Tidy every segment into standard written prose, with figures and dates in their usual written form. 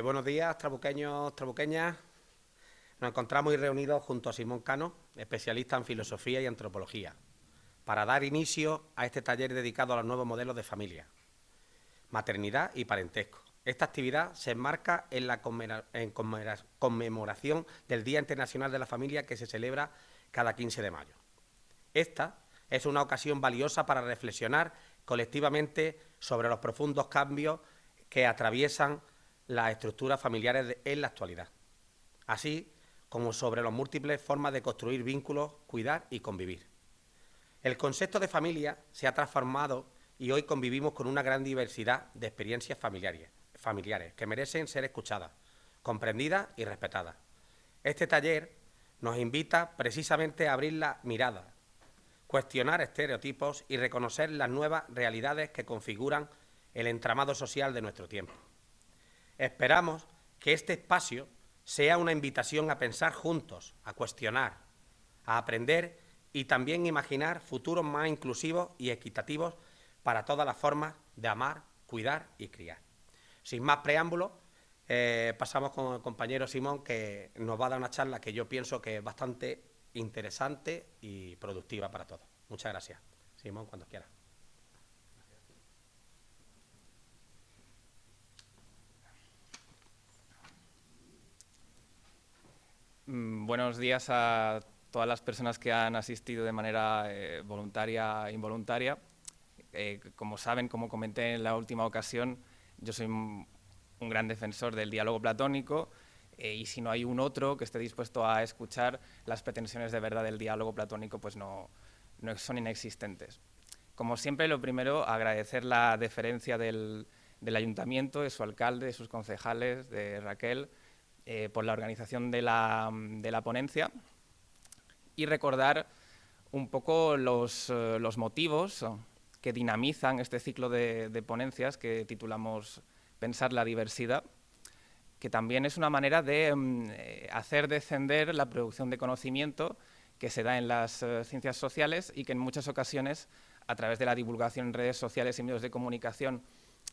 Buenos días, trabuqueños, trabuqueñas. Nos encontramos hoy reunidos junto a Simón Cano, especialista en filosofía y antropología, para dar inicio a este taller dedicado a los nuevos modelos de familia, maternidad y parentesco. Esta actividad se enmarca en la conmemoración del Día Internacional de la Familia que se celebra cada 15 de mayo. Esta es una ocasión valiosa para reflexionar colectivamente sobre los profundos cambios que atraviesan las estructuras familiares en la actualidad, así como sobre las múltiples formas de construir vínculos, cuidar y convivir. El concepto de familia se ha transformado y hoy convivimos con una gran diversidad de experiencias familiares que merecen ser escuchadas, comprendidas y respetadas. Este taller nos invita precisamente a abrir la mirada, cuestionar estereotipos y reconocer las nuevas realidades que configuran el entramado social de nuestro tiempo. Esperamos que este espacio sea una invitación a pensar juntos, a cuestionar, a aprender y también imaginar futuros más inclusivos y equitativos para todas las formas de amar, cuidar y criar. Sin más preámbulos, pasamos con el compañero Simón, que nos va a dar una charla que yo pienso que es bastante interesante y productiva para todos. Muchas gracias. Simón, cuando quieras. Buenos días a todas las personas que han asistido de manera voluntaria e involuntaria. Como saben, como comenté en la última ocasión, yo soy un gran defensor del diálogo platónico y si no hay un otro que esté dispuesto a escuchar, las pretensiones de verdad del diálogo platónico pues no son inexistentes. Como siempre, lo primero, agradecer la deferencia del Ayuntamiento, de su alcalde, de sus concejales, de Raquel, por la organización de la ponencia y recordar un poco los motivos que dinamizan este ciclo de ponencias que titulamos Pensar la diversidad, que también es una manera de hacer descender la producción de conocimiento que se da en las ciencias sociales y que en muchas ocasiones, a través de la divulgación en redes sociales y medios de comunicación,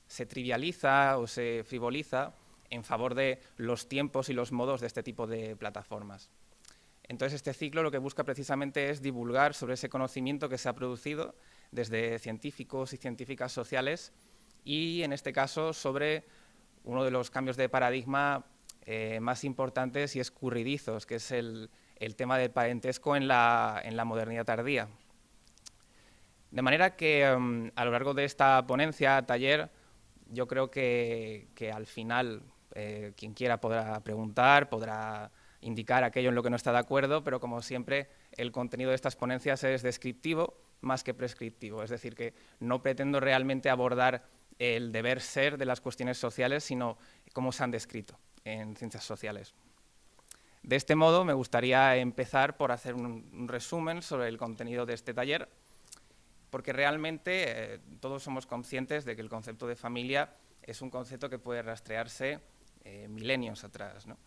se trivializa o se frivoliza en favor de los tiempos y los modos de este tipo de plataformas. Entonces, este ciclo lo que busca precisamente es divulgar sobre ese conocimiento que se ha producido desde científicos y científicas sociales y, en este caso, sobre uno de los cambios de paradigma más importantes y escurridizos, que es el tema del parentesco en la modernidad tardía. De manera que a lo largo de esta ponencia, taller, yo creo que al final quien quiera podrá preguntar, podrá indicar aquello en lo que no está de acuerdo, pero como siempre el contenido de estas ponencias es descriptivo más que prescriptivo, es decir, que no pretendo realmente abordar el deber ser de las cuestiones sociales, sino cómo se han descrito en ciencias sociales. De este modo, me gustaría empezar por hacer un resumen sobre el contenido de este taller, porque realmente todos somos conscientes de que el concepto de familia es un concepto que puede rastrearse milenios atrás, ¿no?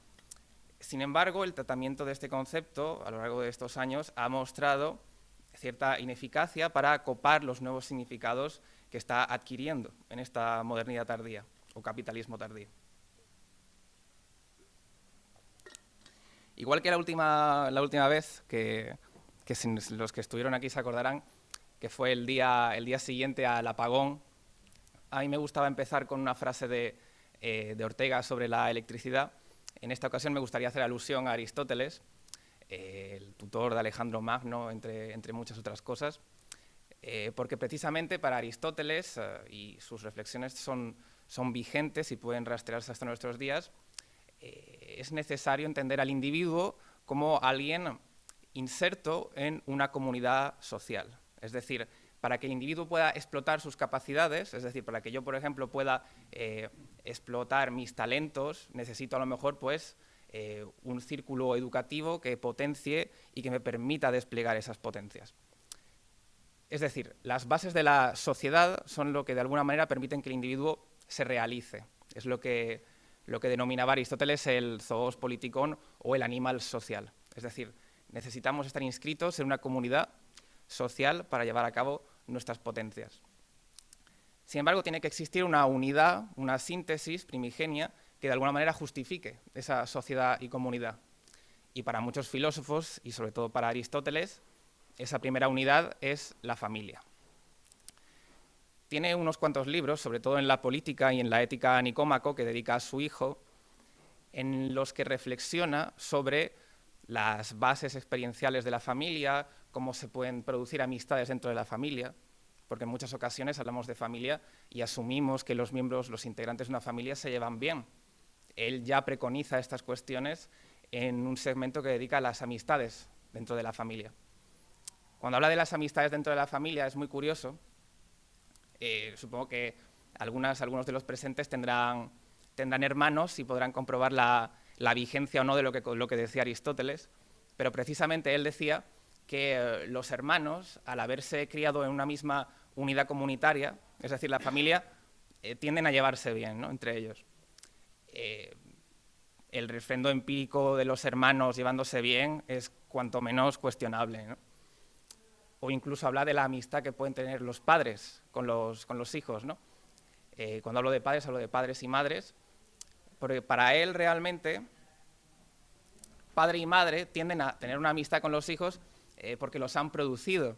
Sin embargo, el tratamiento de este concepto a lo largo de estos años ha mostrado cierta ineficacia para copar los nuevos significados que está adquiriendo en esta modernidad tardía o capitalismo tardío. Igual que la última vez, que los que estuvieron aquí se acordarán, que fue el día siguiente al apagón, a mí me gustaba empezar con una frase de Ortega sobre la electricidad. En esta ocasión me gustaría hacer alusión a Aristóteles, el tutor de Alejandro Magno, entre muchas otras cosas, porque precisamente para Aristóteles, y sus reflexiones son vigentes y pueden rastrearse hasta nuestros días, es necesario entender al individuo como alguien inserto en una comunidad social. Es decir, para que el individuo pueda explotar sus capacidades, es decir, para que yo, por ejemplo, pueda explotar mis talentos, necesito a lo mejor pues, un círculo educativo que potencie y que me permita desplegar esas potencias. Es decir, las bases de la sociedad son lo que de alguna manera permiten que el individuo se realice. Es lo que denominaba Aristóteles el zoos politikon o el animal social. Es decir, necesitamos estar inscritos en una comunidad social para llevar a cabo nuestras potencias. Sin embargo, tiene que existir una unidad, una síntesis primigenia que de alguna manera justifique esa sociedad y comunidad. Y para muchos filósofos, y sobre todo para Aristóteles, esa primera unidad es la familia. Tiene unos cuantos libros, sobre todo en la política y en la ética a Nicómaco, que dedica a su hijo, en los que reflexiona sobre las bases experienciales de la familia, cómo se pueden producir amistades dentro de la familia, porque en muchas ocasiones hablamos de familia y asumimos que los miembros, los integrantes de una familia se llevan bien. Él ya preconiza estas cuestiones en un segmento que dedica a las amistades dentro de la familia. Cuando habla de las amistades dentro de la familia es muy curioso. Supongo que algunos de los presentes tendrán hermanos y podrán comprobar la vigencia o no de lo que decía Aristóteles, pero precisamente él decía que los hermanos, al haberse criado en una misma unidad comunitaria, es decir, la familia, tienden a llevarse bien, ¿no?, entre ellos. El refrendo empírico de los hermanos llevándose bien es cuanto menos cuestionable, ¿no? O incluso habla de la amistad que pueden tener los padres con los hijos, ¿no? Cuando hablo de padres y madres, porque para él realmente padre y madre tienden a tener una amistad con los hijos porque los han producido.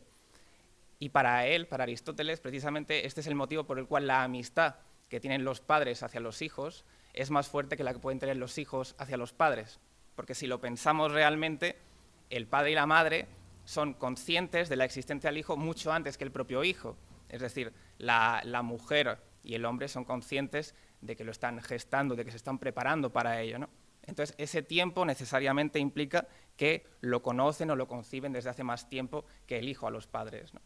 Y para él, para Aristóteles, precisamente este es el motivo por el cual la amistad que tienen los padres hacia los hijos es más fuerte que la que pueden tener los hijos hacia los padres. Porque si lo pensamos realmente, el padre y la madre son conscientes de la existencia del hijo mucho antes que el propio hijo. Es decir, la mujer y el hombre son conscientes de que lo están gestando, de que se están preparando para ello, ¿no? Entonces, ese tiempo necesariamente implica que lo conocen o lo conciben desde hace más tiempo que el hijo a los padres, ¿no?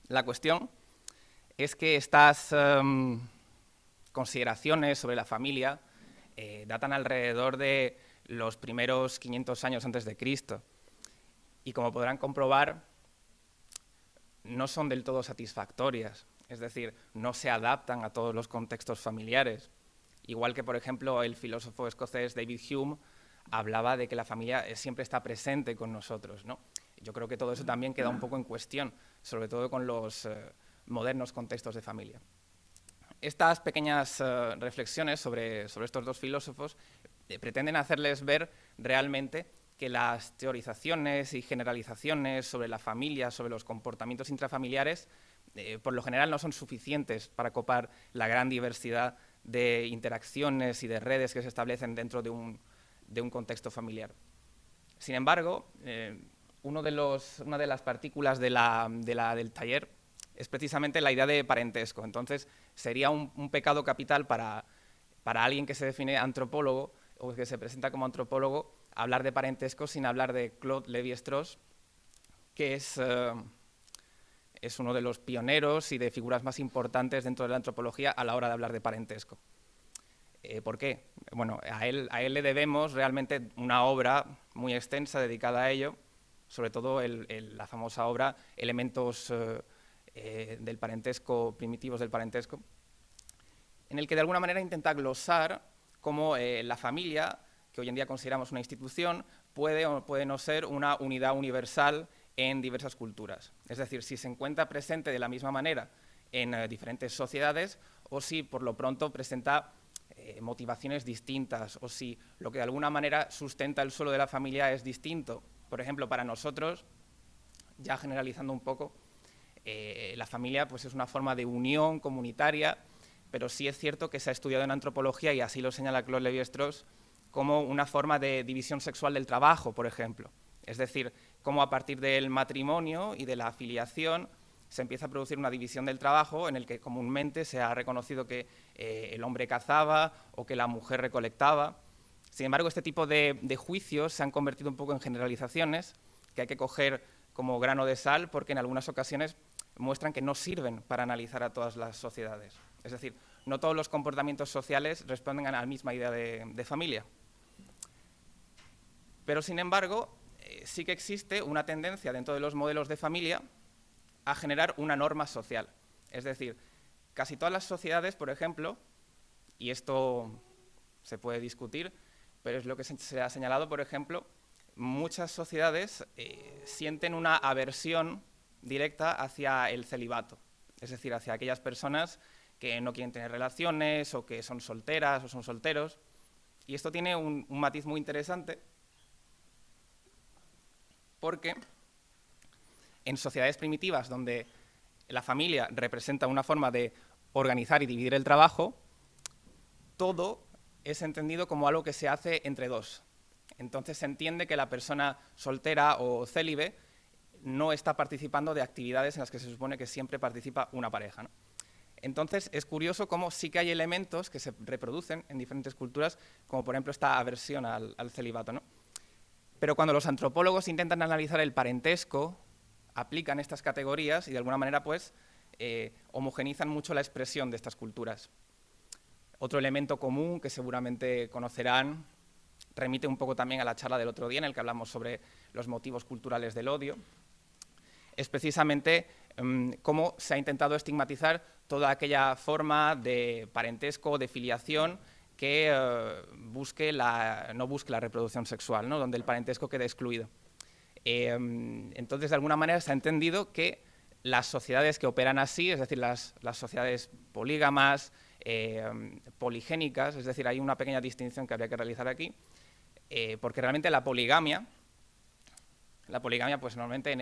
La cuestión es que estas consideraciones sobre la familia datan alrededor de los primeros 500 años antes de Cristo. Y como podrán comprobar, no son del todo satisfactorias, es decir, no se adaptan a todos los contextos familiares. Igual que, por ejemplo, el filósofo escocés David Hume hablaba de que la familia siempre está presente con nosotros, ¿no? Yo creo que todo eso también queda un poco en cuestión, sobre todo con los modernos contextos de familia. Estas pequeñas reflexiones sobre estos dos filósofos pretenden hacerles ver realmente que las teorizaciones y generalizaciones sobre la familia, sobre los comportamientos intrafamiliares, por lo general no son suficientes para copar la gran diversidad de interacciones y de redes que se establecen dentro de un contexto familiar. Sin embargo, una de las partículas del taller es precisamente la idea de parentesco. Entonces, sería un pecado capital para alguien que se define antropólogo o que se presenta como antropólogo hablar de parentesco sin hablar de Claude Lévi-Strauss, que es uno de los pioneros y de figuras más importantes dentro de la antropología a la hora de hablar de parentesco. ¿Por qué? Bueno, a él le debemos realmente una obra muy extensa dedicada a ello, sobre todo la famosa obra Elementos del parentesco, primitivos del parentesco, en el que de alguna manera intenta glosar cómo la familia, que hoy en día consideramos una institución, puede o puede no ser una unidad universal en diversas culturas. Es decir, si se encuentra presente de la misma manera en diferentes sociedades o si por lo pronto presenta motivaciones distintas o si lo que de alguna manera sustenta el suelo de la familia es distinto. Por ejemplo, para nosotros, ya generalizando un poco, la familia pues, es una forma de unión comunitaria, pero sí es cierto que se ha estudiado en antropología, y así lo señala Claude Lévi-Strauss, como una forma de división sexual del trabajo, por ejemplo. Es decir, cómo a partir del matrimonio y de la afiliación se empieza a producir una división del trabajo en el que comúnmente se ha reconocido que el hombre cazaba o que la mujer recolectaba. Sin embargo, este tipo de juicios se han convertido un poco en generalizaciones que hay que coger como grano de sal porque en algunas ocasiones muestran que no sirven para analizar a todas las sociedades. Es decir, no todos los comportamientos sociales responden a la misma idea de familia. Pero, sin embargo, sí que existe una tendencia dentro de los modelos de familia a generar una norma social. Es decir, casi todas las sociedades, por ejemplo, y esto se puede discutir, pero es lo que se ha señalado, por ejemplo, muchas sociedades sienten una aversión directa hacia el celibato. es decir, hacia aquellas personas que no quieren tener relaciones o que son solteras o son solteros. Y esto tiene un matiz muy interesante porque en sociedades primitivas donde la familia representa una forma de organizar y dividir el trabajo, todo es entendido como algo que se hace entre dos. Entonces se entiende que la persona soltera o célibe no está participando de actividades en las que se supone que siempre participa una pareja, ¿no? Entonces es curioso cómo sí que hay elementos que se reproducen en diferentes culturas, como por ejemplo esta aversión al celibato, ¿no? Pero cuando los antropólogos intentan analizar el parentesco, aplican estas categorías y de alguna manera pues homogenizan mucho la expresión de estas culturas. Otro elemento común que seguramente conocerán remite un poco también a la charla del otro día en el que hablamos sobre los motivos culturales del odio. Es precisamente cómo se ha intentado estigmatizar toda aquella forma de parentesco, de filiación que no busque la reproducción sexual, ¿no? Donde el parentesco quede excluido. Entonces, de alguna manera se ha entendido que las sociedades que operan así, es decir, las sociedades polígamas, poligénicas, es decir, hay una pequeña distinción que habría que realizar aquí, porque realmente la poligamia pues normalmente en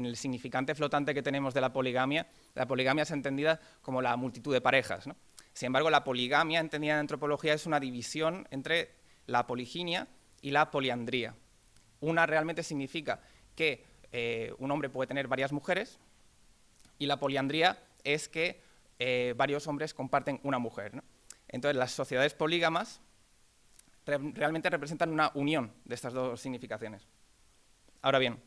el significante flotante que tenemos de la poligamia es entendida como la multitud de parejas, ¿no? Sin embargo, la poligamia, entendida en antropología, es una división entre la poliginia y la poliandría. Una realmente significa que un hombre puede tener varias mujeres y la poliandría es que varios hombres comparten una mujer, ¿no? Entonces, las sociedades polígamas realmente representan una unión de estas dos significaciones. Ahora bien,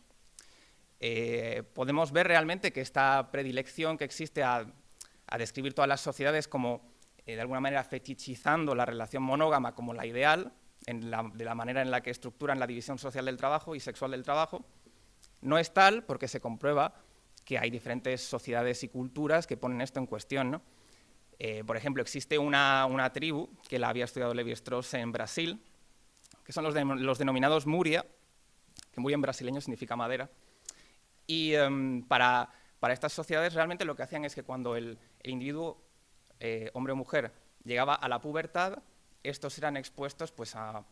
podemos ver realmente que esta predilección que existe a describir todas las sociedades como, de alguna manera, fetichizando la relación monógama como la ideal, de la manera en la que estructuran la división social del trabajo y sexual del trabajo, no es tal porque se comprueba que hay diferentes sociedades y culturas que ponen esto en cuestión, ¿no? Por ejemplo, existe una tribu que la había estudiado Levi-Strauss en Brasil, que son los denominados Muria, que Muria en brasileño significa madera. Y para estas sociedades realmente lo que hacían es que cuando el individuo, hombre o mujer, llegaba a la pubertad, estos eran expuestos pues, a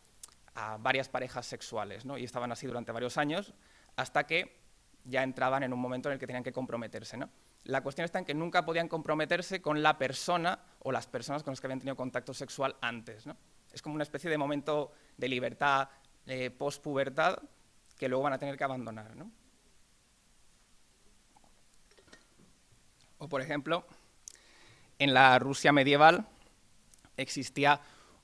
varias parejas sexuales, ¿no? Y estaban así durante varios años hasta que ya entraban en un momento en el que tenían que comprometerse, ¿no? La cuestión está en que nunca podían comprometerse con la persona o las personas con las que habían tenido contacto sexual antes, ¿no? Es como una especie de momento de libertad post-pubertad que luego van a tener que abandonar, ¿no? O, por ejemplo, en la Rusia medieval existía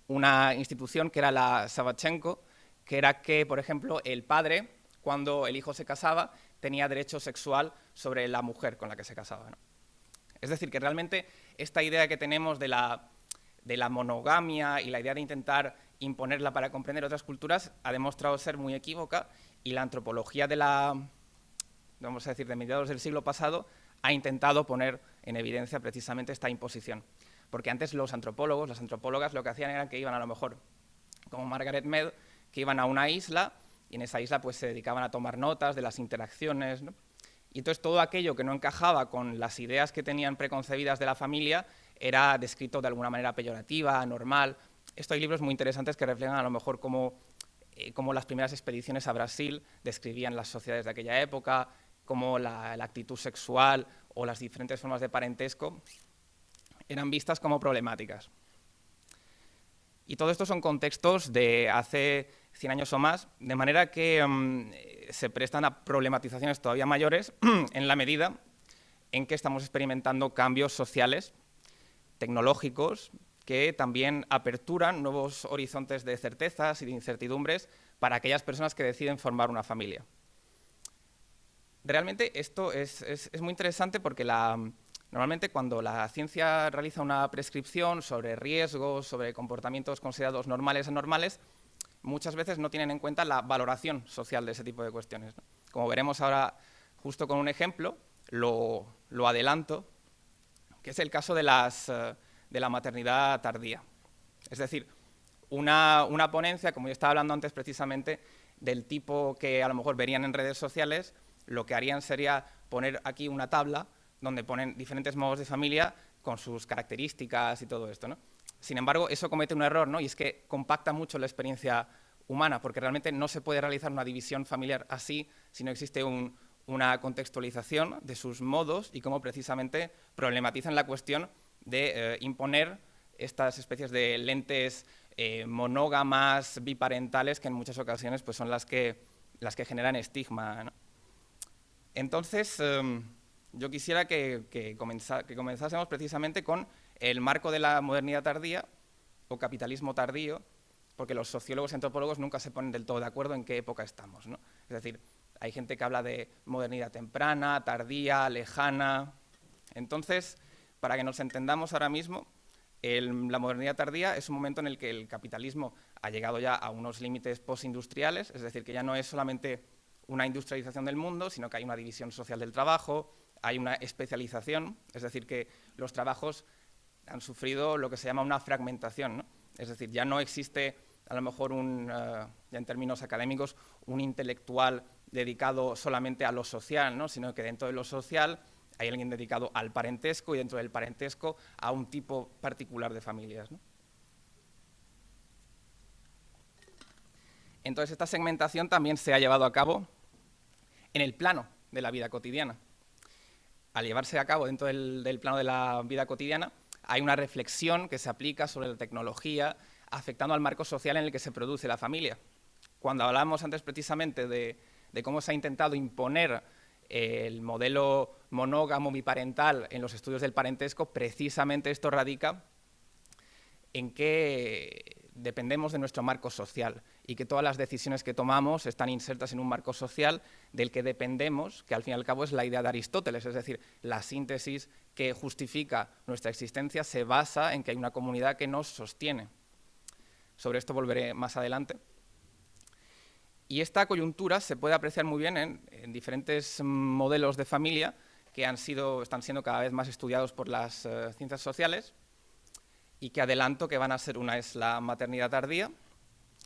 una institución que era la Savchenko, que era que, por ejemplo, el padre, cuando el hijo se casaba, tenía derecho sexual sobre la mujer con la que se casaba, ¿no? Es decir, que realmente esta idea que tenemos de la monogamia y la idea de intentar imponerla para comprender otras culturas ha demostrado ser muy equívoca y la antropología vamos a decir, de mediados del siglo pasado ha intentado poner en evidencia precisamente esta imposición. Porque antes los antropólogos, las antropólogas, lo que hacían era que iban a lo mejor, como Margaret Mead, que iban a una isla y en esa isla pues, se dedicaban a tomar notas de las interacciones, ¿no? Y entonces todo aquello que no encajaba con las ideas que tenían preconcebidas de la familia era descrito de alguna manera peyorativa, anormal. Esto hay libros muy interesantes que reflejan a lo mejor cómo las primeras expediciones a Brasil describían las sociedades de aquella época, cómo la actitud sexual o las diferentes formas de parentesco eran vistas como problemáticas. Y todo esto son contextos de hace 100 años o más, de manera que se prestan a problematizaciones todavía mayores en la medida en que estamos experimentando cambios sociales, tecnológicos, que también aperturan nuevos horizontes de certezas y de incertidumbres para aquellas personas que deciden formar una familia. Realmente esto es muy interesante porque normalmente cuando la ciencia realiza una prescripción sobre riesgos, sobre comportamientos considerados normales o anormales, muchas veces no tienen en cuenta la valoración social de ese tipo de cuestiones, ¿no? Como veremos ahora justo con un ejemplo, lo adelanto, que es el caso de la maternidad tardía. Es decir, una ponencia, como yo estaba hablando antes precisamente, del tipo que a lo mejor verían en redes sociales, lo que harían sería poner aquí una tabla donde ponen diferentes modos de familia con sus características y todo esto, ¿no? Sin embargo, eso comete un error, ¿no? Y es que compacta mucho la experiencia humana, porque realmente no se puede realizar una división familiar así si no existe una contextualización de sus modos y cómo precisamente problematizan la cuestión de imponer estas especies de lentes monógamas, biparentales, que en muchas ocasiones pues, son las que generan estigma, ¿no? Entonces, yo quisiera que comenzásemos precisamente con el marco de la modernidad tardía o capitalismo tardío, porque los sociólogos y antropólogos nunca se ponen del todo de acuerdo en qué época estamos, ¿no? Es decir, hay gente que habla de modernidad temprana, tardía, lejana. Entonces, para que nos entendamos ahora mismo, la modernidad tardía es un momento en el que el capitalismo ha llegado ya a unos límites postindustriales, es decir, que ya no es solamente una industrialización del mundo, sino que hay una división social del trabajo, hay una especialización, es decir, que los trabajos han sufrido lo que se llama una fragmentación, ¿no? Es decir, ya no existe, a lo mejor, ya en términos académicos, un intelectual dedicado solamente a lo social, ¿no? Sino que dentro de lo social hay alguien dedicado al parentesco y dentro del parentesco a un tipo particular de familias, ¿no? Entonces, esta segmentación también se ha llevado a cabo en el plano de la vida cotidiana. Al llevarse a cabo dentro del plano de la vida cotidiana, hay una reflexión que se aplica sobre la tecnología afectando al marco social en el que se produce la familia. Cuando hablamos antes precisamente de cómo se ha intentado imponer el modelo monógamo biparental en los estudios del parentesco, precisamente esto radica en que dependemos de nuestro marco social y que todas las decisiones que tomamos están insertas en un marco social del que dependemos, que al fin y al cabo es la idea de Aristóteles, es decir, la síntesis que justifica nuestra existencia se basa en que hay una comunidad que nos sostiene. Sobre esto volveré más adelante. Y esta coyuntura se puede apreciar muy bien en diferentes modelos de familia que están siendo cada vez más estudiados por las ciencias sociales y que adelanto que van a ser: una es la maternidad tardía,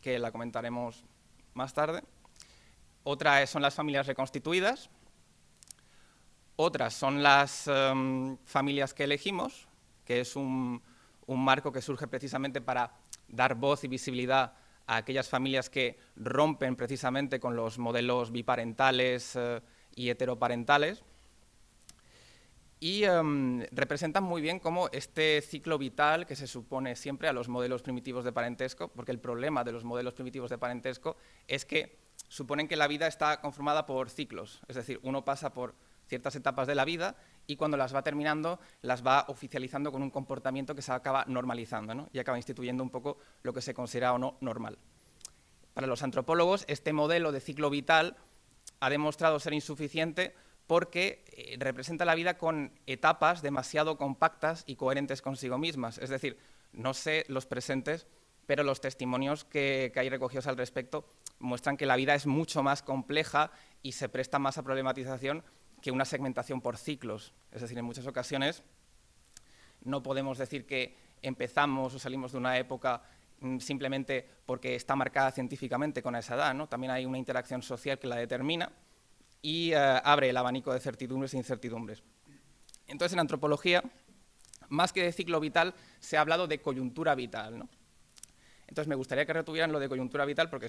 que la comentaremos más tarde; otra son las familias reconstituidas; otras son las familias que elegimos, que es un marco que surge precisamente para dar voz y visibilidad a aquellas familias que rompen precisamente con los modelos biparentales y heteroparentales, y representan muy bien cómo este ciclo vital que se supone siempre a los modelos primitivos de parentesco, porque el problema de los modelos primitivos de parentesco es que suponen que la vida está conformada por ciclos, es decir, uno pasa por ciertas etapas de la vida y cuando las va terminando las va oficializando con un comportamiento que se acaba normalizando, ¿no? Y acaba instituyendo un poco lo que se considera o no normal. Para los antropólogos, este modelo de ciclo vital ha demostrado ser insuficiente porque representa la vida con etapas demasiado compactas y coherentes consigo mismas. Es decir, no sé los presentes, pero los testimonios que hay recogidos al respecto muestran que la vida es mucho más compleja y se presta más a problematización que una segmentación por ciclos. Es decir, en muchas ocasiones no podemos decir que empezamos o salimos de una época simplemente porque está marcada científicamente con esa edad, ¿no? También hay una interacción social que la determina y abre el abanico de certidumbres e incertidumbres. Entonces, en antropología, más que de ciclo vital, se ha hablado de coyuntura vital, ¿no? Entonces, me gustaría que retuvieran lo de coyuntura vital porque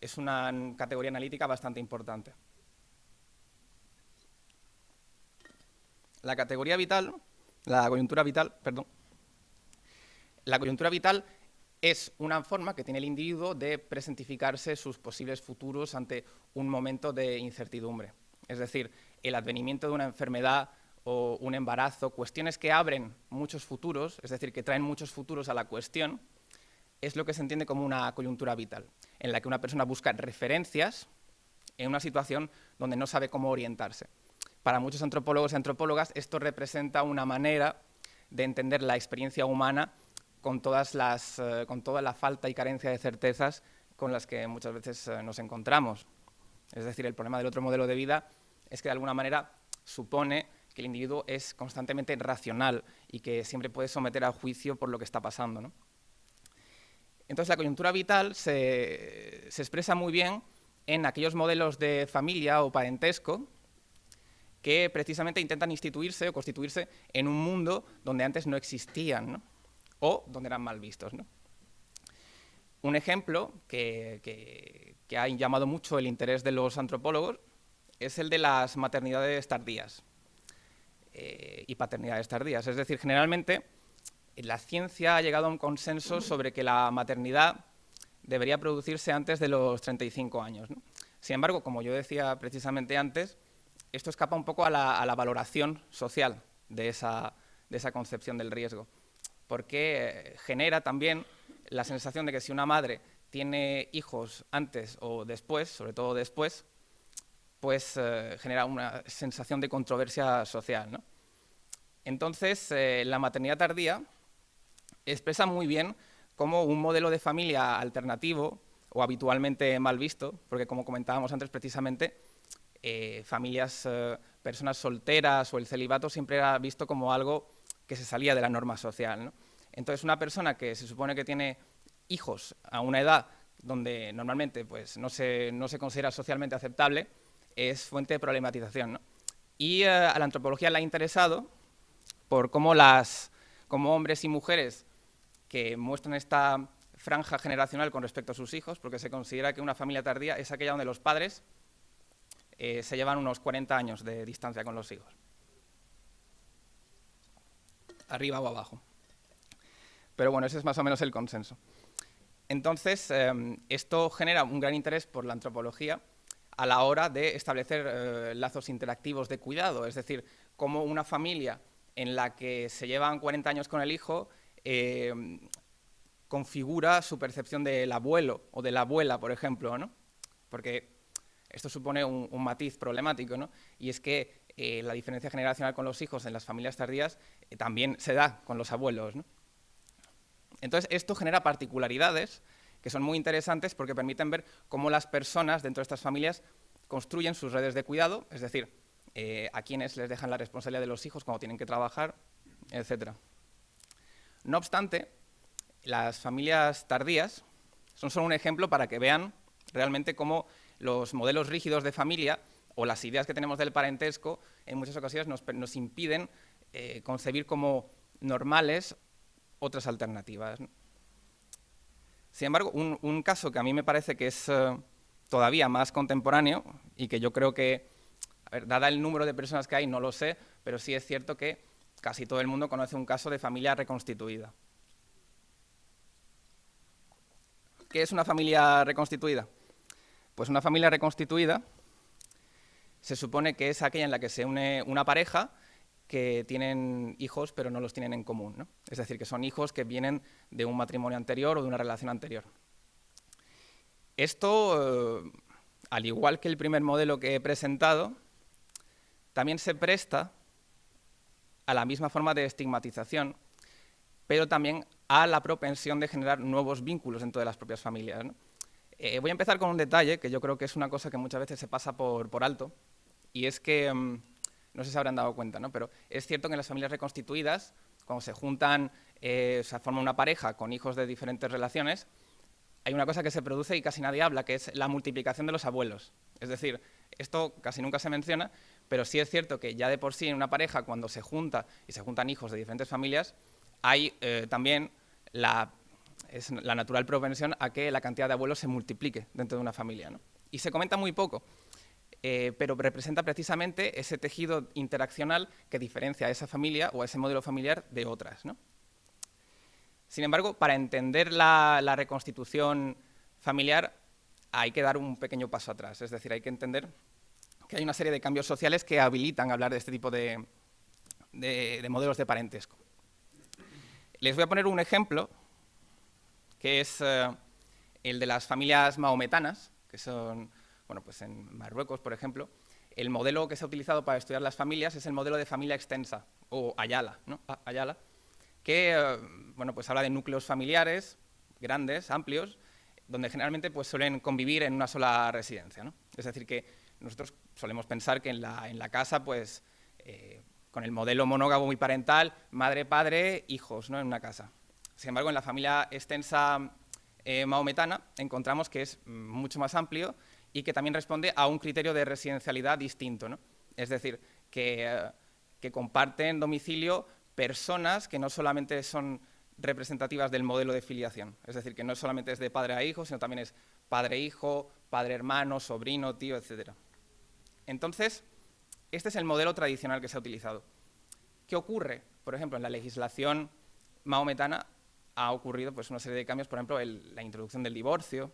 es una categoría analítica bastante importante. La coyuntura vital es una forma que tiene el individuo de presentificarse sus posibles futuros ante un momento de incertidumbre. Es decir, el advenimiento de una enfermedad o un embarazo, cuestiones que abren muchos futuros, es decir, que traen muchos futuros a la cuestión, es lo que se entiende como una coyuntura vital, en la que una persona busca referencias en una situación donde no sabe cómo orientarse. Para muchos antropólogos y antropólogas esto representa una manera de entender la experiencia humana con toda la falta y carencia de certezas con las que muchas veces nos encontramos. Es decir, el problema del otro modelo de vida es que de alguna manera supone que el individuo es constantemente racional y que siempre puede someter a juicio por lo que está pasando, ¿no? Entonces, la coyuntura vital se expresa muy bien en aquellos modelos de familia o parentesco que precisamente intentan instituirse o constituirse en un mundo donde antes no existían, ¿no? O donde eran mal vistos, ¿no? Un ejemplo que ha llamado mucho el interés de los antropólogos es el de las maternidades tardías y paternidades tardías. Es decir, generalmente la ciencia ha llegado a un consenso sobre que la maternidad debería producirse antes de los 35 años, ¿no? Sin embargo, como yo decía precisamente antes, esto escapa un poco a la valoración social de esa concepción del riesgo, porque genera también la sensación de que si una madre tiene hijos antes o después, sobre todo después, pues genera una sensación de controversia social, ¿no? Entonces, la maternidad tardía expresa muy bien como un modelo de familia alternativo o habitualmente mal visto, porque como comentábamos antes precisamente, familias, personas solteras o el celibato siempre era visto como algo que se salía de la norma social, ¿no? Entonces, una persona que se supone que tiene hijos a una edad donde normalmente pues, no se considera socialmente aceptable, es fuente de problematización, ¿no? Y a la antropología le ha interesado por cómo hombres y mujeres que muestran esta franja generacional con respecto a sus hijos, porque se considera que una familia tardía es aquella donde los padres se llevan unos 40 años de distancia con los hijos. Arriba o abajo. Pero bueno, ese es más o menos el consenso. Entonces, esto genera un gran interés por la antropología a la hora de establecer lazos interactivos de cuidado, es decir, cómo una familia en la que se llevan 40 años con el hijo configura su percepción del abuelo o de la abuela, por ejemplo, ¿no? Porque esto supone un matiz problemático, ¿no? Y es que la diferencia generacional con los hijos en las familias tardías también se da con los abuelos, ¿no? Entonces, esto genera particularidades que son muy interesantes porque permiten ver cómo las personas dentro de estas familias construyen sus redes de cuidado, es decir, a quienes les dejan la responsabilidad de los hijos cuando tienen que trabajar, etc. No obstante, las familias tardías son solo un ejemplo para que vean realmente cómo los modelos rígidos de familia o las ideas que tenemos del parentesco en muchas ocasiones nos impiden concebir como normales otras alternativas, ¿no? Sin embargo, un caso que a mí me parece que es todavía más contemporáneo y que yo creo que, a ver, dada el número de personas que hay, no lo sé, pero sí es cierto que casi todo el mundo conoce un caso de familia reconstituida. ¿Qué es una familia reconstituida? Pues una familia reconstituida se supone que es aquella en la que se une una pareja que tienen hijos pero no los tienen en común, ¿no? Es decir, que son hijos que vienen de un matrimonio anterior o de una relación anterior. Esto, al igual que el primer modelo que he presentado, también se presta a la misma forma de estigmatización, pero también a la propensión de generar nuevos vínculos dentro de las propias familias, ¿no? Voy a empezar con un detalle que yo creo que es una cosa que muchas veces se pasa por alto, y es que no sé si se habrán dado cuenta, ¿no? Pero es cierto que en las familias reconstituidas, cuando se juntan, se forma una pareja con hijos de diferentes relaciones, hay una cosa que se produce y casi nadie habla, que es la multiplicación de los abuelos. Es decir, esto casi nunca se menciona, pero sí es cierto que ya de por sí en una pareja, cuando se junta y se juntan hijos de diferentes familias, hay también la natural propensión a que la cantidad de abuelos se multiplique dentro de una familia, ¿no? Y se comenta muy poco. Pero representa precisamente ese tejido interaccional que diferencia a esa familia o a ese modelo familiar de otras, ¿no? Sin embargo, para entender la reconstitución familiar hay que dar un pequeño paso atrás, es decir, hay que entender que hay una serie de cambios sociales que habilitan hablar de este tipo de modelos de parentesco. Les voy a poner un ejemplo, que es el de las familias mahometanas, que son... Bueno, pues en Marruecos, por ejemplo, el modelo que se ha utilizado para estudiar las familias es el modelo de familia extensa, o Ayala, ¿no? Ayala, que bueno, pues habla de núcleos familiares grandes, amplios, donde generalmente pues, suelen convivir en una sola residencia, ¿no? Es decir, que nosotros solemos pensar que en la casa, pues, con el modelo monógamo y parental, madre, padre, hijos, ¿no? En una casa. Sin embargo, en la familia extensa mahometana encontramos que es mucho más amplio y que también responde a un criterio de residencialidad distinto, ¿no? Es decir, que comparten domicilio personas que no solamente son representativas del modelo de filiación, es decir, que no solamente es de padre a hijo, sino también es padre-hijo, padre-hermano, sobrino, tío, etc. Entonces, este es el modelo tradicional que se ha utilizado. ¿Qué ocurre? Por ejemplo, en la legislación mahometana ha ocurrido pues, una serie de cambios, por ejemplo, la introducción del divorcio,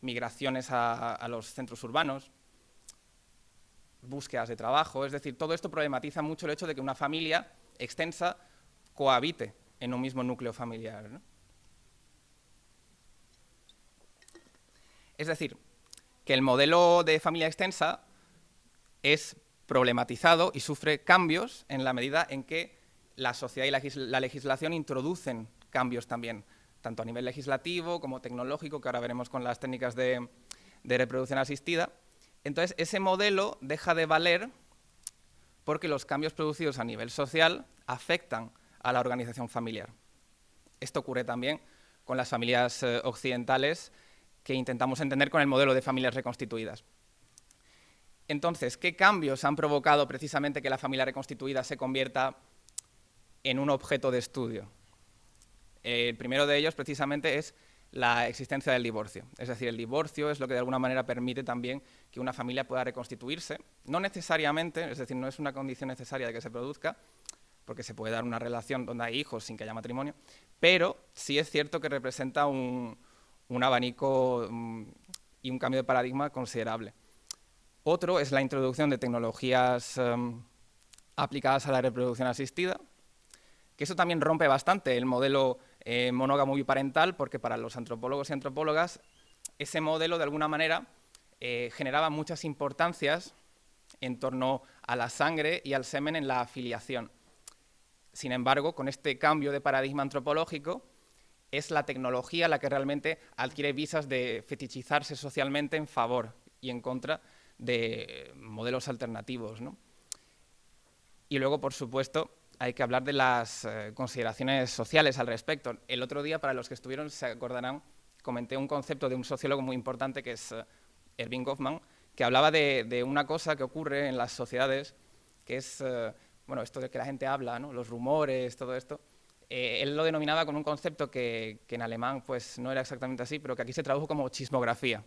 migraciones a los centros urbanos, búsquedas de trabajo, es decir, todo esto problematiza mucho el hecho de que una familia extensa cohabite en un mismo núcleo familiar, ¿no? Es decir, que el modelo de familia extensa es problematizado y sufre cambios en la medida en que la sociedad y la legislación introducen cambios también, tanto a nivel legislativo como tecnológico, que ahora veremos con las técnicas de reproducción asistida. Entonces, ese modelo deja de valer porque los cambios producidos a nivel social afectan a la organización familiar. Esto ocurre también con las familias occidentales que intentamos entender con el modelo de familias reconstituidas. Entonces, ¿qué cambios han provocado precisamente que la familia reconstituida se convierta en un objeto de estudio? El primero de ellos, precisamente, es la existencia del divorcio. Es decir, el divorcio es lo que de alguna manera permite también que una familia pueda reconstituirse. No necesariamente, es decir, no es una condición necesaria de que se produzca, porque se puede dar una relación donde hay hijos sin que haya matrimonio, pero sí es cierto que representa un abanico y un cambio de paradigma considerable. Otro es la introducción de tecnologías aplicadas a la reproducción asistida, que eso también rompe bastante el modelo monógamo biparental, porque para los antropólogos y antropólogas ese modelo de alguna manera generaba muchas importancias en torno a la sangre y al semen en la filiación. Sin embargo, con este cambio de paradigma antropológico, es la tecnología la que realmente adquiere visas de fetichizarse socialmente en favor y en contra de modelos alternativos, ¿no? Y luego, por supuesto, hay que hablar de las consideraciones sociales al respecto. El otro día, para los que estuvieron, se acordarán, comenté un concepto de un sociólogo muy importante que es Erving Goffman, que hablaba de una cosa que ocurre en las sociedades, que es, bueno, esto de que la gente habla, ¿no? Los rumores, todo esto. Él lo denominaba con un concepto que en alemán pues, no era exactamente así, pero que aquí se tradujo como chismografía.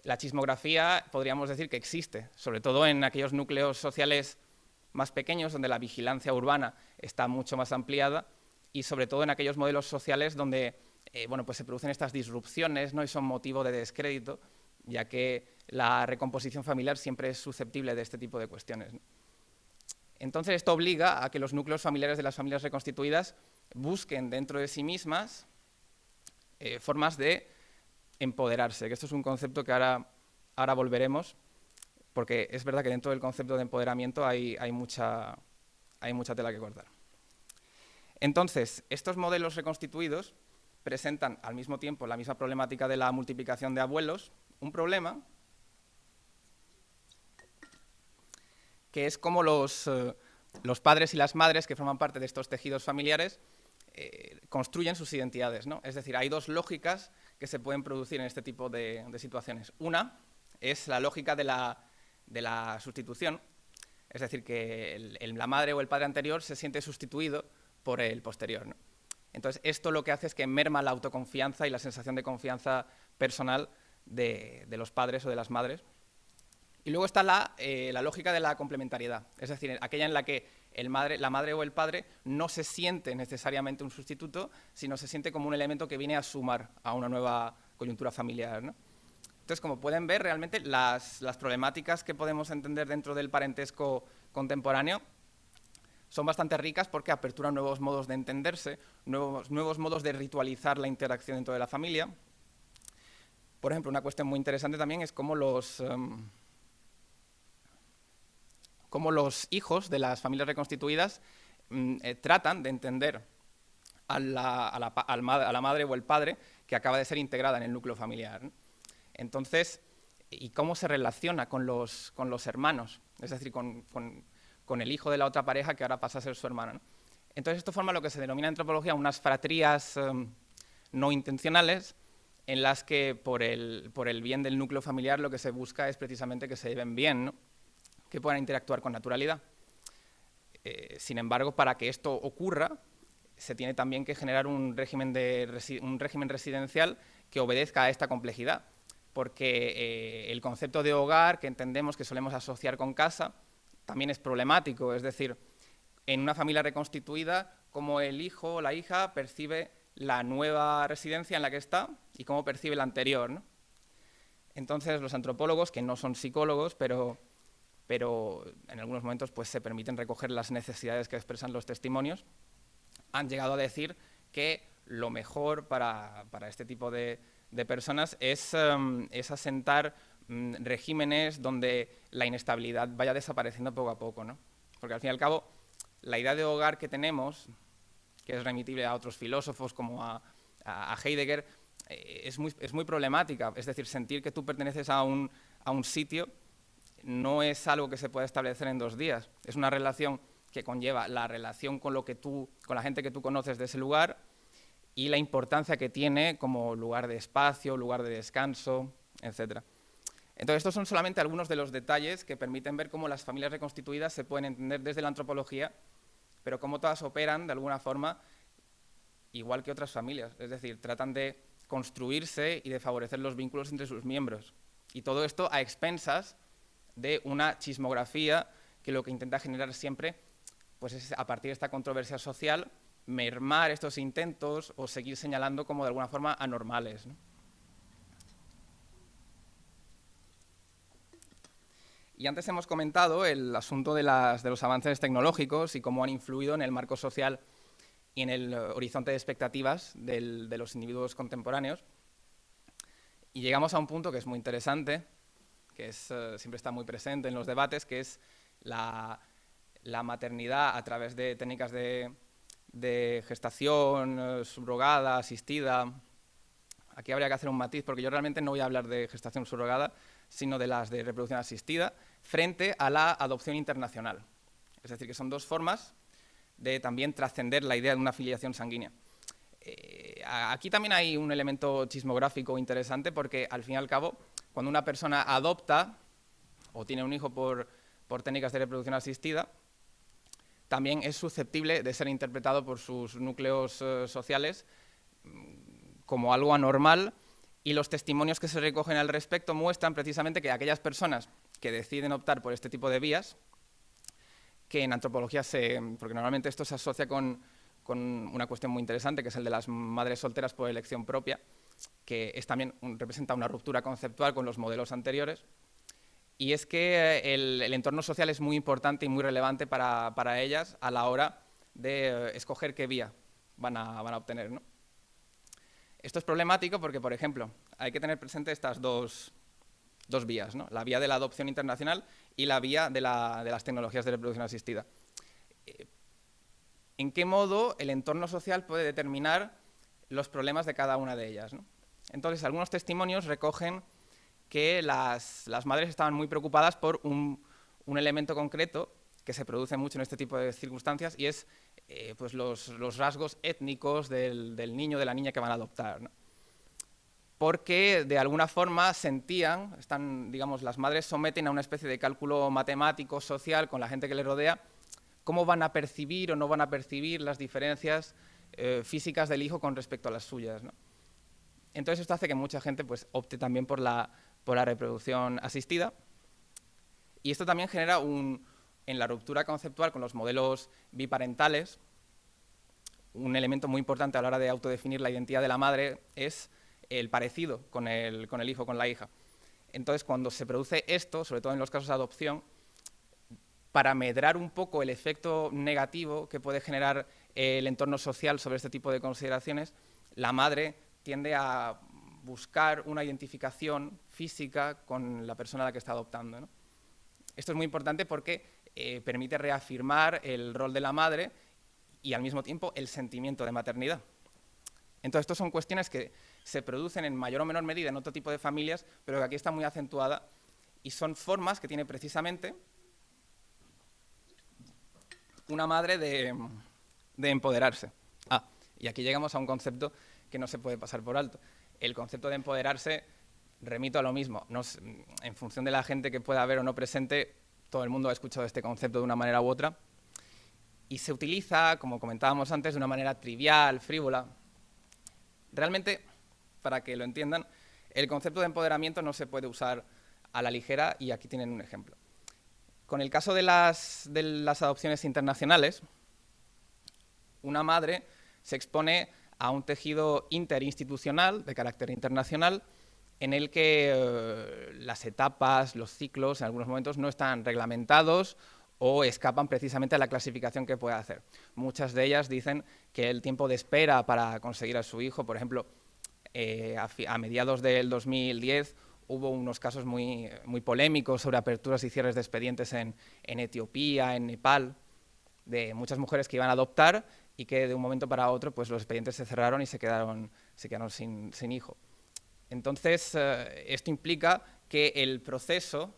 La chismografía podríamos decir que existe, sobre todo en aquellos núcleos sociales más pequeños, donde la vigilancia urbana está mucho más ampliada, y sobre todo en aquellos modelos sociales donde bueno, pues se producen estas disrupciones, ¿no? Y son motivo de descrédito, ya que la recomposición familiar siempre es susceptible de este tipo de cuestiones, ¿no? Entonces, esto obliga a que los núcleos familiares de las familias reconstituidas busquen dentro de sí mismas formas de empoderarse, que esto es un concepto que ahora volveremos, porque es verdad que dentro del concepto de empoderamiento hay mucha tela que cortar. Entonces, estos modelos reconstituidos presentan al mismo tiempo la misma problemática de la multiplicación de abuelos, un problema que es como los padres y las madres que forman parte de estos tejidos familiares construyen sus identidades, ¿no? Es decir, hay dos lógicas que se pueden producir en este tipo de situaciones. Una es la lógica de la sustitución, es decir, que la madre o el padre anterior se siente sustituido por el posterior, ¿no? Entonces, esto lo que hace es que merma la autoconfianza y la sensación de confianza personal de los padres o de las madres. Y luego está la lógica de la complementariedad, es decir, aquella en la que la madre o el padre no se siente necesariamente un sustituto, sino se siente como un elemento que viene a sumar a una nueva coyuntura familiar, ¿no? Entonces, como pueden ver, realmente las problemáticas que podemos entender dentro del parentesco contemporáneo son bastante ricas porque aperturan nuevos modos de entenderse, nuevos modos de ritualizar la interacción dentro de la familia. Por ejemplo, una cuestión muy interesante también es cómo los hijos de las familias reconstituidas tratan de entender a la madre o el padre que acaba de ser integrada en el núcleo familiar, ¿no? Entonces, y cómo se relaciona con los hermanos, es decir, con el hijo de la otra pareja que ahora pasa a ser su hermano, ¿no? Entonces, esto forma lo que se denomina en antropología unas fratrías no intencionales, en las que por el bien del núcleo familiar lo que se busca es precisamente que se lleven bien, ¿no? que puedan interactuar con naturalidad. Sin embargo, para que esto ocurra, se tiene también que generar un régimen residencial que obedezca a esta complejidad, porque el concepto de hogar que entendemos que solemos asociar con casa también es problemático, es decir, en una familia reconstituida, cómo el hijo o la hija percibe la nueva residencia en la que está y cómo percibe la anterior, ¿no? Entonces, los antropólogos, que no son psicólogos, pero en algunos momentos pues, se permiten recoger las necesidades que expresan los testimonios, han llegado a decir que lo mejor para este tipo de personas es asentar regímenes donde la inestabilidad vaya desapareciendo poco a poco, ¿no? Porque al fin y al cabo, la idea de hogar que tenemos, que es remitible a otros filósofos como a Heidegger, es muy problemática. Es decir, sentir que tú perteneces a un sitio no es algo que se pueda establecer en 2 días. Es una relación que conlleva la relación con la gente que tú conoces de ese lugar y la importancia que tiene como lugar de espacio, lugar de descanso, etc. Entonces, estos son solamente algunos de los detalles que permiten ver cómo las familias reconstituidas se pueden entender desde la antropología, pero cómo todas operan, de alguna forma, igual que otras familias. Es decir, tratan de construirse y de favorecer los vínculos entre sus miembros. Y todo esto a expensas de una chismografía que lo que intenta generar siempre pues es, a partir de esta controversia social, mermar estos intentos o seguir señalando como de alguna forma anormales, ¿no? Y antes hemos comentado el asunto de los avances tecnológicos y cómo han influido en el marco social y en el horizonte de expectativas de los individuos contemporáneos. Y llegamos a un punto que es muy interesante, que siempre está muy presente en los debates, que es la maternidad a través de técnicas de gestación subrogada, asistida. Aquí habría que hacer un matiz, porque yo realmente no voy a hablar de gestación subrogada, sino de las de reproducción asistida, frente a la adopción internacional. Es decir, que son 2 formas de también trascender la idea de una filiación sanguínea. Aquí también hay un elemento chismográfico interesante, porque al fin y al cabo, cuando una persona adopta o tiene un hijo por técnicas de reproducción asistida, también es susceptible de ser interpretado por sus núcleos sociales como algo anormal, y los testimonios que se recogen al respecto muestran precisamente que aquellas personas que deciden optar por este tipo de vías, que en antropología porque normalmente esto se asocia con una cuestión muy interesante, que es el de las madres solteras por elección propia, que también representa una ruptura conceptual con los modelos anteriores, y es que el entorno social es muy importante y muy relevante para ellas a la hora de escoger qué vía van a obtener, ¿no? Esto es problemático porque, por ejemplo, hay que tener presente estas dos vías, ¿no? La vía de la adopción internacional y la vía de las tecnologías de reproducción asistida. ¿En qué modo el entorno social puede determinar los problemas de cada una de ellas, ¿no? Entonces, algunos testimonios recogen que las madres estaban muy preocupadas por un elemento concreto que se produce mucho en este tipo de circunstancias, y es pues los rasgos étnicos del niño o de la niña que van a adoptar, ¿no? Porque de alguna forma sentían, digamos, las madres someten a una especie de cálculo matemático, social, con la gente que les rodea, cómo van a percibir o no van a percibir las diferencias físicas del hijo con respecto a las suyas, ¿no? Entonces esto hace que mucha gente pues, opte también por la reproducción asistida, y esto también genera en la ruptura conceptual con los modelos biparentales, un elemento muy importante a la hora de autodefinir la identidad de la madre es el parecido con el hijo, con la hija. Entonces, cuando se produce esto, sobre todo en los casos de adopción, para medrar un poco el efecto negativo que puede generar el entorno social sobre este tipo de consideraciones, la madre tiende a buscar una identificación física con la persona a la que está adoptando, ¿no? Esto es muy importante porque permite reafirmar el rol de la madre y al mismo tiempo el sentimiento de maternidad. Entonces, estas son cuestiones que se producen en mayor o menor medida en otro tipo de familias, pero que aquí está muy acentuada, y son formas que tiene precisamente una madre de empoderarse. Y aquí llegamos a un concepto que no se puede pasar por alto. El concepto de empoderarse, remito a lo mismo, en función de la gente que pueda haber o no presente, todo el mundo ha escuchado este concepto de una manera u otra, y se utiliza, como comentábamos antes, de una manera trivial, frívola. Realmente, para que lo entiendan, el concepto de empoderamiento no se puede usar a la ligera, y aquí tienen un ejemplo. Con el caso de las adopciones internacionales, una madre se expone a un tejido interinstitucional de carácter internacional en el que las etapas, los ciclos, en algunos momentos no están reglamentados o escapan precisamente a la clasificación que puede hacer. Muchas de ellas dicen que el tiempo de espera para conseguir a su hijo, por ejemplo, a mediados del 2010 hubo unos casos muy polémicos sobre aperturas y cierres de expedientes en Etiopía, en Nepal, de muchas mujeres que iban a adoptar y que de un momento para otro pues, los expedientes se cerraron y se quedaron sin hijo. Entonces, esto implica que el proceso,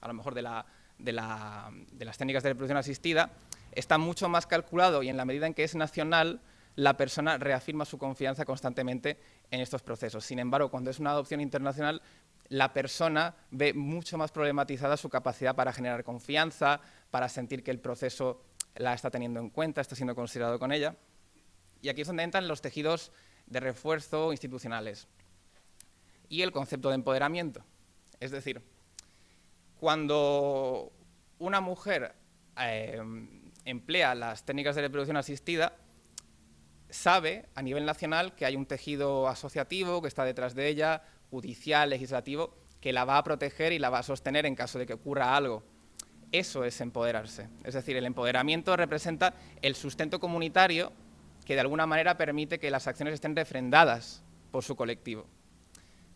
a lo mejor de las técnicas de reproducción asistida, está mucho más calculado, y en la medida en que es nacional, la persona reafirma su confianza constantemente en estos procesos. Sin embargo, cuando es una adopción internacional, la persona ve mucho más problematizada su capacidad para generar confianza, para sentir que el proceso la está teniendo en cuenta, está siendo considerado con ella. Y aquí es donde entran los tejidos de refuerzo institucionales y el concepto de empoderamiento. Es decir, cuando una mujer emplea las técnicas de reproducción asistida, sabe a nivel nacional que hay un tejido asociativo que está detrás de ella, judicial, legislativo, que la va a proteger y la va a sostener en caso de que ocurra algo. Eso es empoderarse. Es decir, el empoderamiento representa el sustento comunitario que de alguna manera permite que las acciones estén refrendadas por su colectivo.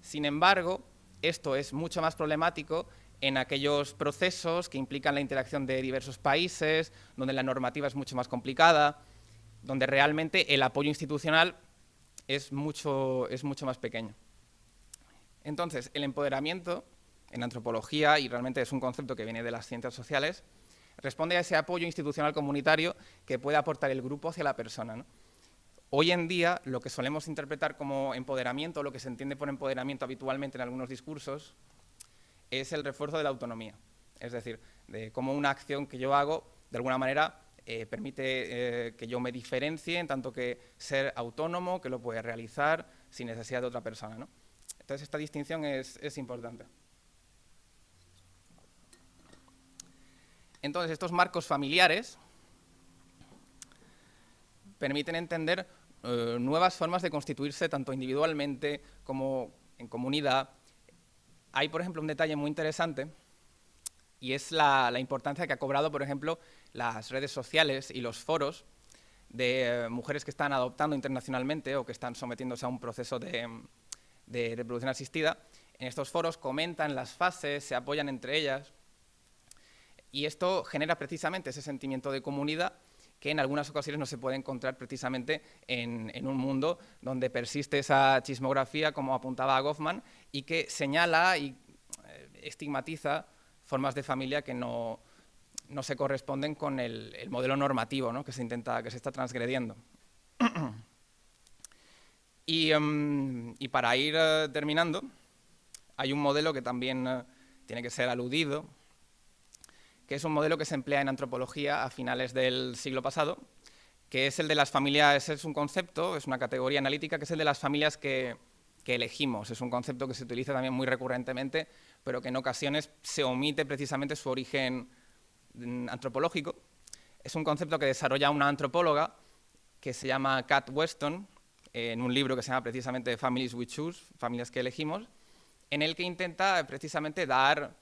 Sin embargo, esto es mucho más problemático en aquellos procesos que implican la interacción de diversos países, donde la normativa es mucho más complicada, donde realmente el apoyo institucional es mucho más pequeño. Entonces, el empoderamiento en antropología, y realmente es un concepto que viene de las ciencias sociales, responde a ese apoyo institucional comunitario que puede aportar el grupo hacia la persona, ¿no? Hoy en día, lo que solemos interpretar como empoderamiento, lo que se entiende por empoderamiento habitualmente en algunos discursos, es el refuerzo de la autonomía. Es decir, de cómo una acción que yo hago, de alguna manera, permite que yo me diferencie, en tanto que ser autónomo, que lo puede realizar sin necesidad de otra persona, ¿no? Entonces, esta distinción es importante. Entonces, estos marcos familiares permiten entender nuevas formas de constituirse tanto individualmente como en comunidad. Hay, por ejemplo, un detalle muy interesante, y es la importancia que ha cobrado, por ejemplo, las redes sociales y los foros de mujeres que están adoptando internacionalmente o que están sometiéndose a un proceso de reproducción asistida. En estos foros comentan las fases, se apoyan entre ellas, y esto genera precisamente ese sentimiento de comunidad que en algunas ocasiones no se puede encontrar precisamente en un mundo donde persiste esa chismografía, como apuntaba Goffman, y que señala y estigmatiza formas de familia que no se corresponden con el modelo normativo, ¿no?, que se está transgrediendo. Y para ir terminando, hay un modelo que también tiene que ser aludido, que es un modelo que se emplea en antropología a finales del siglo pasado, que es el de las familias. Es un concepto, es una categoría analítica, que es el de las familias que elegimos. Es un concepto que se utiliza también muy recurrentemente, pero que en ocasiones se omite precisamente su origen antropológico. Es un concepto que desarrolla una antropóloga que se llama Kat Weston, en un libro que se llama precisamente Families We Choose, familias que elegimos, en el que intenta precisamente dar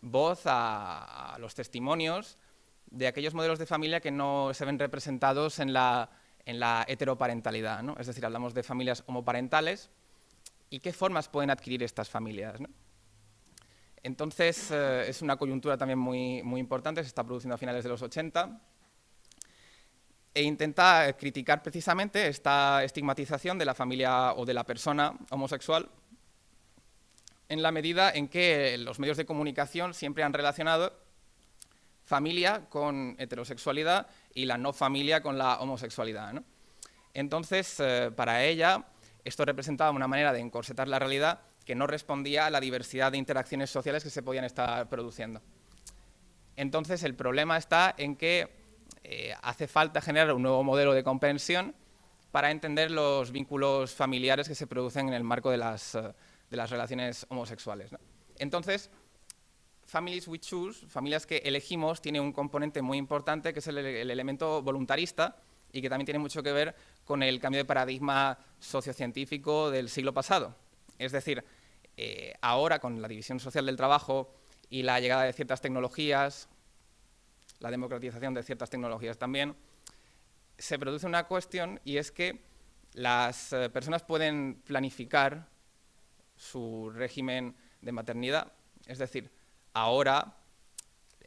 voz a los testimonios de aquellos modelos de familia que no se ven representados en la heteroparentalidad, ¿no? Es decir, hablamos de familias homoparentales y qué formas pueden adquirir estas familias, ¿no? Entonces, es una coyuntura también muy importante, se está produciendo a finales de los 80, e intenta criticar precisamente esta estigmatización de la familia o de la persona homosexual, en la medida en que los medios de comunicación siempre han relacionado familia con heterosexualidad y la no familia con la homosexualidad, ¿no? Entonces, para ella, esto representaba una manera de encorsetar la realidad que no respondía a la diversidad de interacciones sociales que se podían estar produciendo. Entonces, el problema está en que hace falta generar un nuevo modelo de comprensión para entender los vínculos familiares que se producen en el marco de las relaciones homosexuales, ¿no? Entonces, Families we choose, familias que elegimos, tiene un componente muy importante que es el elemento voluntarista y que también tiene mucho que ver con el cambio de paradigma sociocientífico del siglo pasado. Es decir, ahora con la división social del trabajo y la llegada de ciertas tecnologías, la democratización de ciertas tecnologías también, se produce una cuestión y es que las personas pueden planificar su régimen de maternidad. Es decir, ahora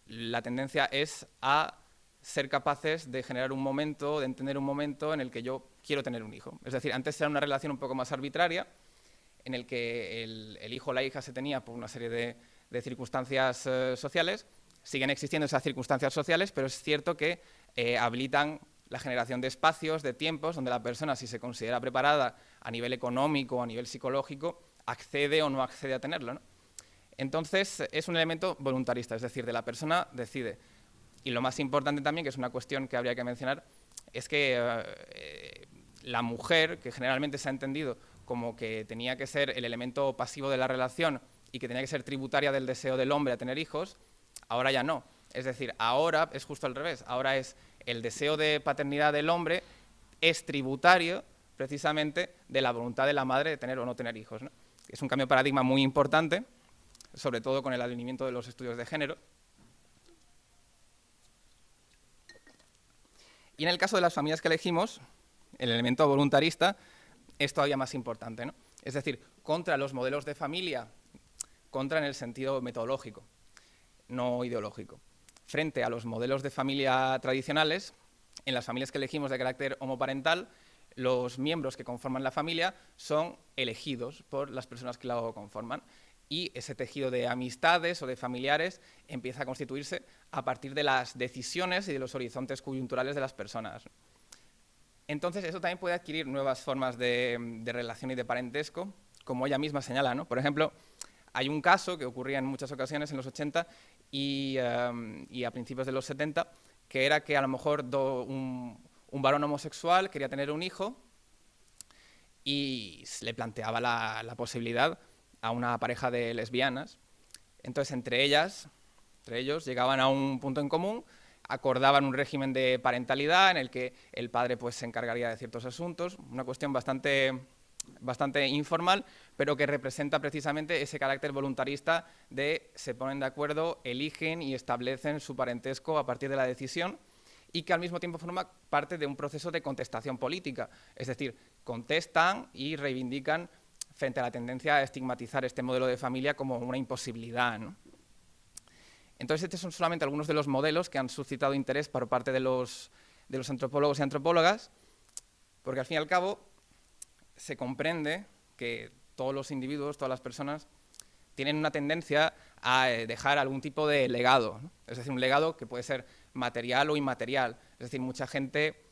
la tendencia es a ser capaces de generar un momento, de entender un momento en el que yo quiero tener un hijo. Es decir, antes era una relación un poco más arbitraria, en el que el hijo o la hija se tenía por una serie de circunstancias sociales. Siguen existiendo esas circunstancias sociales, pero es cierto que habilitan la generación de espacios, de tiempos, donde la persona, si se considera preparada a nivel económico o a nivel psicológico, accede o no accede a tenerlo, ¿no? Entonces, es un elemento voluntarista, es decir, de la persona decide. Y lo más importante también, que es una cuestión que habría que mencionar, es que la mujer, que generalmente se ha entendido como que tenía que ser el elemento pasivo de la relación y que tenía que ser tributaria del deseo del hombre a tener hijos, ahora ya no. Es decir, ahora es justo al revés. Ahora es el deseo de paternidad del hombre es tributario precisamente de la voluntad de la madre de tener o no tener hijos, ¿no? Es un cambio de paradigma muy importante, sobre todo con el advenimiento de los estudios de género. Y en el caso de las familias que elegimos, el elemento voluntarista es todavía más importante, ¿no? Es decir, contra los modelos de familia, contra en el sentido metodológico, no ideológico. Frente a los modelos de familia tradicionales, en las familias que elegimos de carácter homoparental, los miembros que conforman la familia son elegidos por las personas que la conforman y ese tejido de amistades o de familiares empieza a constituirse a partir de las decisiones y de los horizontes coyunturales de las personas. Entonces, eso también puede adquirir nuevas formas de relación y de parentesco, como ella misma señala, ¿no? Por ejemplo, hay un caso que ocurría en muchas ocasiones en los 80 y a principios de los 70, que era que a lo mejor un varón homosexual quería tener un hijo y le planteaba la posibilidad a una pareja de lesbianas. Entonces, entre ellos, llegaban a un punto en común, acordaban un régimen de parentalidad en el que el padre pues, se encargaría de ciertos asuntos, una cuestión bastante informal, pero que representa precisamente ese carácter voluntarista de se ponen de acuerdo, eligen y establecen su parentesco a partir de la decisión y que al mismo tiempo forma parte de un proceso de contestación política, es decir, contestan y reivindican frente a la tendencia a estigmatizar este modelo de familia como una imposibilidad, ¿no? Entonces, estos son solamente algunos de los modelos que han suscitado interés por parte de los antropólogos y antropólogas, porque al fin y al cabo se comprende que todos los individuos, todas las personas, tienen una tendencia a dejar algún tipo de legado, ¿no? Es decir, un legado que puede ser material o inmaterial. Es decir, mucha gente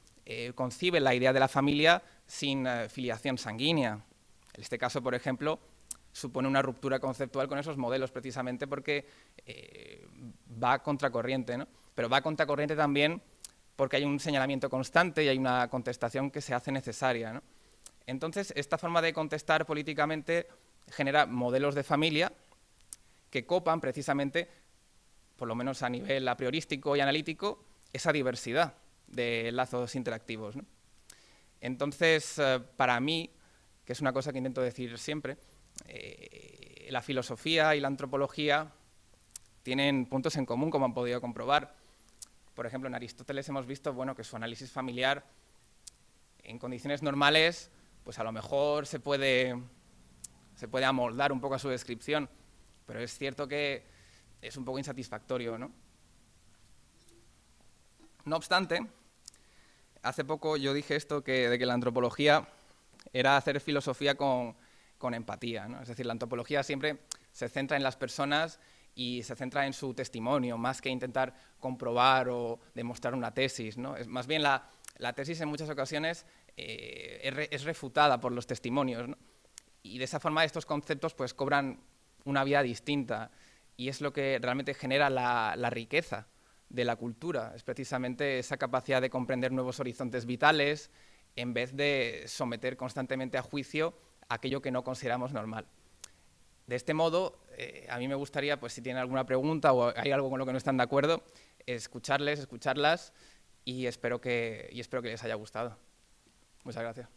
concibe la idea de la familia sin filiación sanguínea. En este caso, por ejemplo, supone una ruptura conceptual con esos modelos, precisamente porque va a contracorriente, ¿no? Pero va a contracorriente también porque hay un señalamiento constante y hay una contestación que se hace necesaria, ¿no? Entonces, esta forma de contestar políticamente genera modelos de familia que copan precisamente, por lo menos a nivel a priorístico y analítico, esa diversidad de lazos interactivos, ¿no? Entonces, para mí, que es una cosa que intento decir siempre, la filosofía y la antropología tienen puntos en común, como han podido comprobar. Por ejemplo, en Aristóteles hemos visto, bueno, que su análisis familiar, en condiciones normales, pues a lo mejor se puede amoldar un poco a su descripción, pero es cierto que es un poco insatisfactorio, ¿no? No obstante, hace poco yo dije esto de que la antropología era hacer filosofía con empatía, ¿no? Es decir, la antropología siempre se centra en las personas y se centra en su testimonio, más que intentar comprobar o demostrar una tesis, ¿no? Más bien la tesis en muchas ocasiones es refutada por los testimonios, ¿no? Y de esa forma estos conceptos pues cobran una vida distinta y es lo que realmente genera la riqueza de la cultura, es precisamente esa capacidad de comprender nuevos horizontes vitales en vez de someter constantemente a juicio aquello que no consideramos normal. De este modo, a mí me gustaría, pues si tienen alguna pregunta o hay algo con lo que no están de acuerdo, escucharlas y espero que les haya gustado. Muchas gracias.